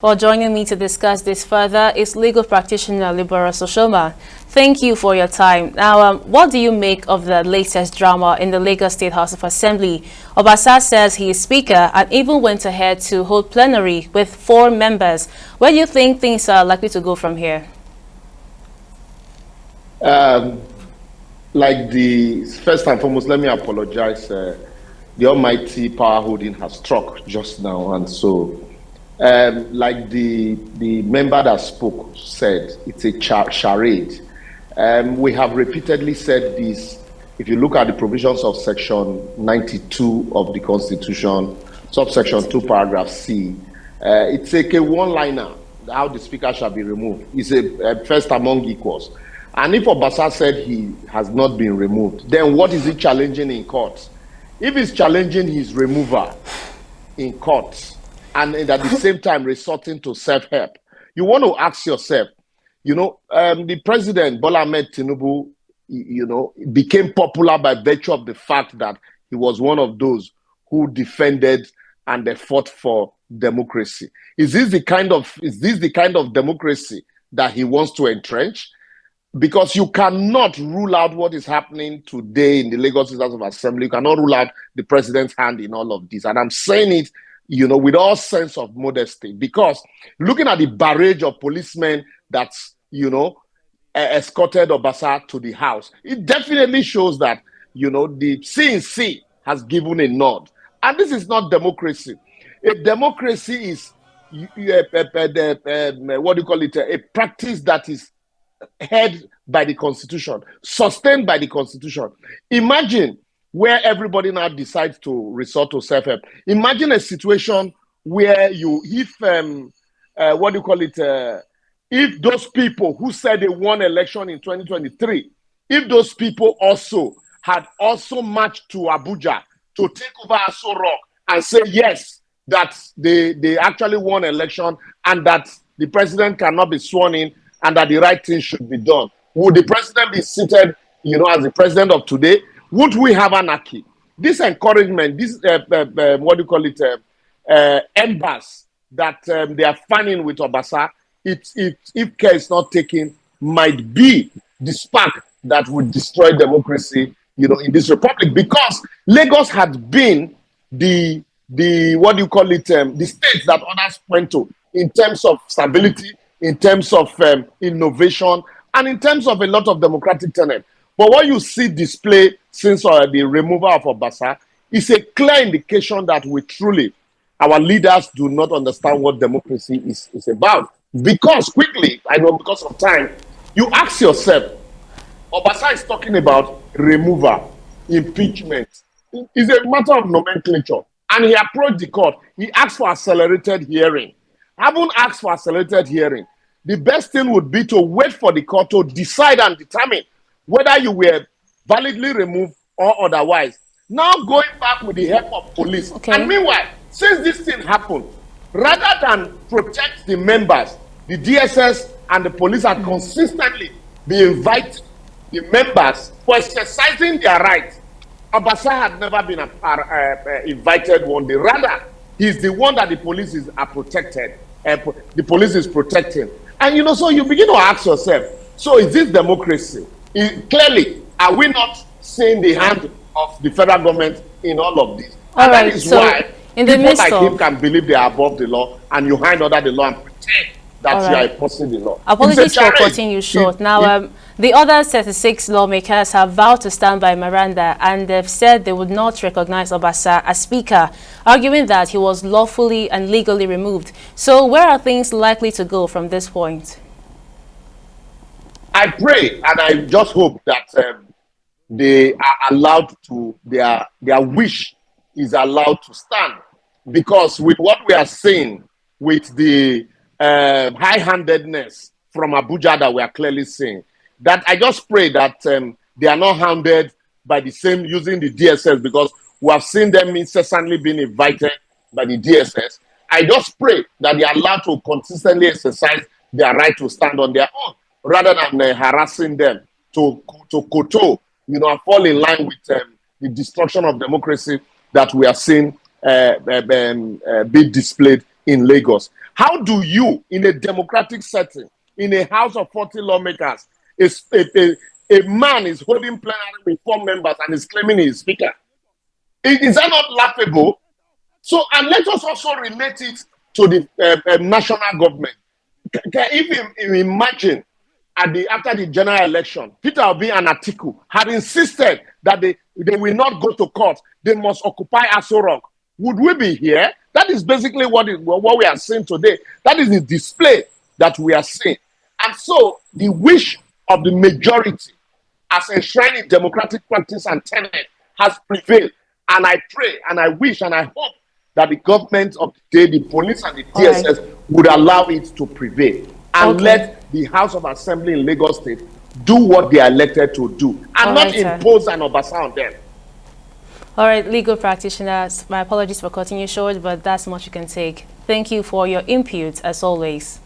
Well, joining me to discuss this further is legal practitioner Libera Soshoma. Thank you for your time. Now, what do you make of the latest drama in the Lagos State House of Assembly? Obasa says he is speaker and even went ahead to hold plenary with 4 members. Where do you think things are likely to go from here? First and foremost, let me apologize. The almighty power holding has struck just now, and so like the member that spoke said, it's a charade. We have repeatedly said this. If you look at the provisions of section 92 of the Constitution, subsection 2, paragraph C, it's a one-liner, how the speaker shall be removed. It's a first among equals. And if Obasa said he has not been removed, then what is he challenging in court? If he's challenging his removal in court, and at the same time resorting to self-help, you want to ask yourself, the president, Bola Ahmed Tinubu, became popular by virtue of the fact that he was one of those who defended and they fought for democracy. Is this the kind of democracy that he wants to entrench? Because you cannot rule out what is happening today in the Lagos State House of Assembly. You cannot rule out the president's hand in all of this. And I'm saying it, with all sense of modesty, because looking at the barrage of policemen that's, escorted Obasa to the house, it definitely shows that, the CNC has given a nod. And this is not democracy. A democracy is, a practice that is held by the Constitution, sustained by the Constitution. Imagine where everybody now decides to resort to self-help. Imagine a situation where if those people who said they won election in 2023, if those people had marched to Abuja to take over Aso Rock and say yes, that they actually won election and that the president cannot be sworn in and that the right thing should be done, would the president be seated, as the president of today? Would we have anarchy? This encouragement, this embers that they are fanning with Obasa, if care is not taken, might be the spark that would destroy democracy, in this republic. Because Lagos had been the state that others point to in terms of stability, in terms of innovation, and in terms of a lot of democratic tenets. But what you see displayed since the removal of Obasa is a clear indication that our leaders do not understand what democracy is about. Because quickly, because of time, you ask yourself, Obasa is talking about removal, impeachment. It's a matter of nomenclature. And he approached the court. He asked for accelerated hearing. Haven't asked for accelerated hearing. The best thing would be to wait for the court to decide and determine whether you were validly removed or otherwise. Now going back with the help of police. Okay. And meanwhile, since this thing happened, rather than protect the members, the DSS and the police are consistently being invited the members for exercising their rights. Obasa had never been invited one day. Rather, he's the one that the police are protected. The police is protecting. And so you begin to ask yourself, so is this democracy? Clearly, are we not seeing the hand of the federal government in all of this? And that is why people like him can believe they are above the law, and you hand under the law and pretend that you are enforcing the law. Apologies for cutting you short. Now, the other 36 lawmakers have vowed to stand by Miranda, and they've said they would not recognize Obasa as speaker, arguing that he was lawfully and legally removed. So where are things likely to go from this point? I pray and I just hope that they are allowed to, their wish is allowed to stand. Because with what we are seeing, with the high-handedness from Abuja that we are clearly seeing, that I just pray that they are not hounded by the same using the DSS, because we have seen them incessantly being invited by the DSS. I just pray that they are allowed to consistently exercise their right to stand on their own, rather than harassing them to koto, and fall in line with the destruction of democracy that we are seeing be displayed in Lagos. How do you, in a democratic setting, in a house of 40 lawmakers, a man is holding plenary with 4 members and is claiming he is speaker? Is that not laughable? So, and let us also relate it to the national government. If you imagine after the general election, Peter Obi and Atiku had insisted that they will not go to court, they must occupy Aso Rock. Would we be here? That is basically what we are seeing today. That is the display that we are seeing. And so the wish of the majority as enshrined in democratic practice and tenet has prevailed. And I pray and I wish and I hope that the government of the day, the police and the DSS would allow it to prevail and let the House of Assembly in Lagos State do what they are elected to do and not impose an Obasa on them. All right, legal practitioners, my apologies for cutting you short, but that's much you can take. Thank you for your input, as always.